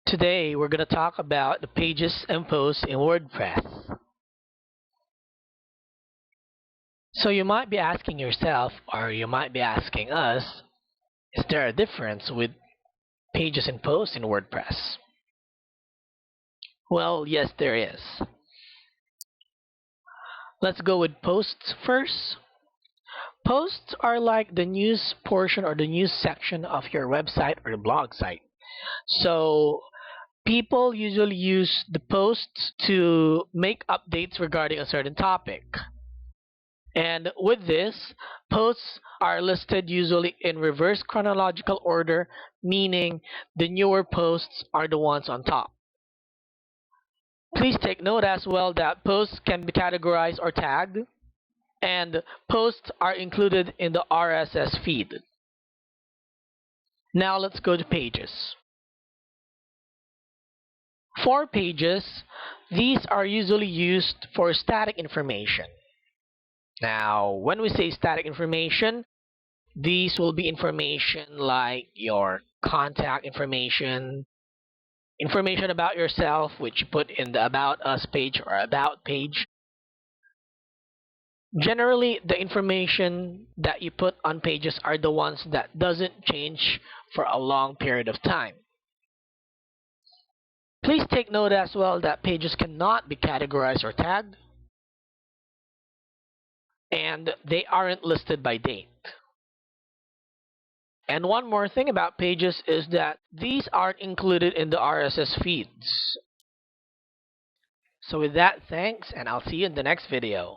Today we're going to talk about the pages and posts in WordPress. So you might be asking yourself, or you might be asking us, is there a difference with pages and posts in WordPress? Well, yes, there is. Let's go with posts first. Posts are like the news portion or the news section of your website or blog site. So people usually use the posts to make updates regarding a certain topic. And with this, posts are listed usually in reverse chronological order, meaning the newer posts are the ones on top. Please take note as well that posts can be categorized or tagged, and posts are included in the RSS feed. Now let's go to pages. For pages, these are usually used for static information. Now, when we say static information, these will be information like your contact information, information about yourself, which you put in the About Us page or About page. Generally, the information that you put on pages are the ones that doesn't change for a long period of time. Please take note as well that pages cannot be categorized or tagged, and they aren't listed by date. And one more thing about pages is that these aren't included in the RSS feeds. So with that, thanks, and I'll see you in the next video.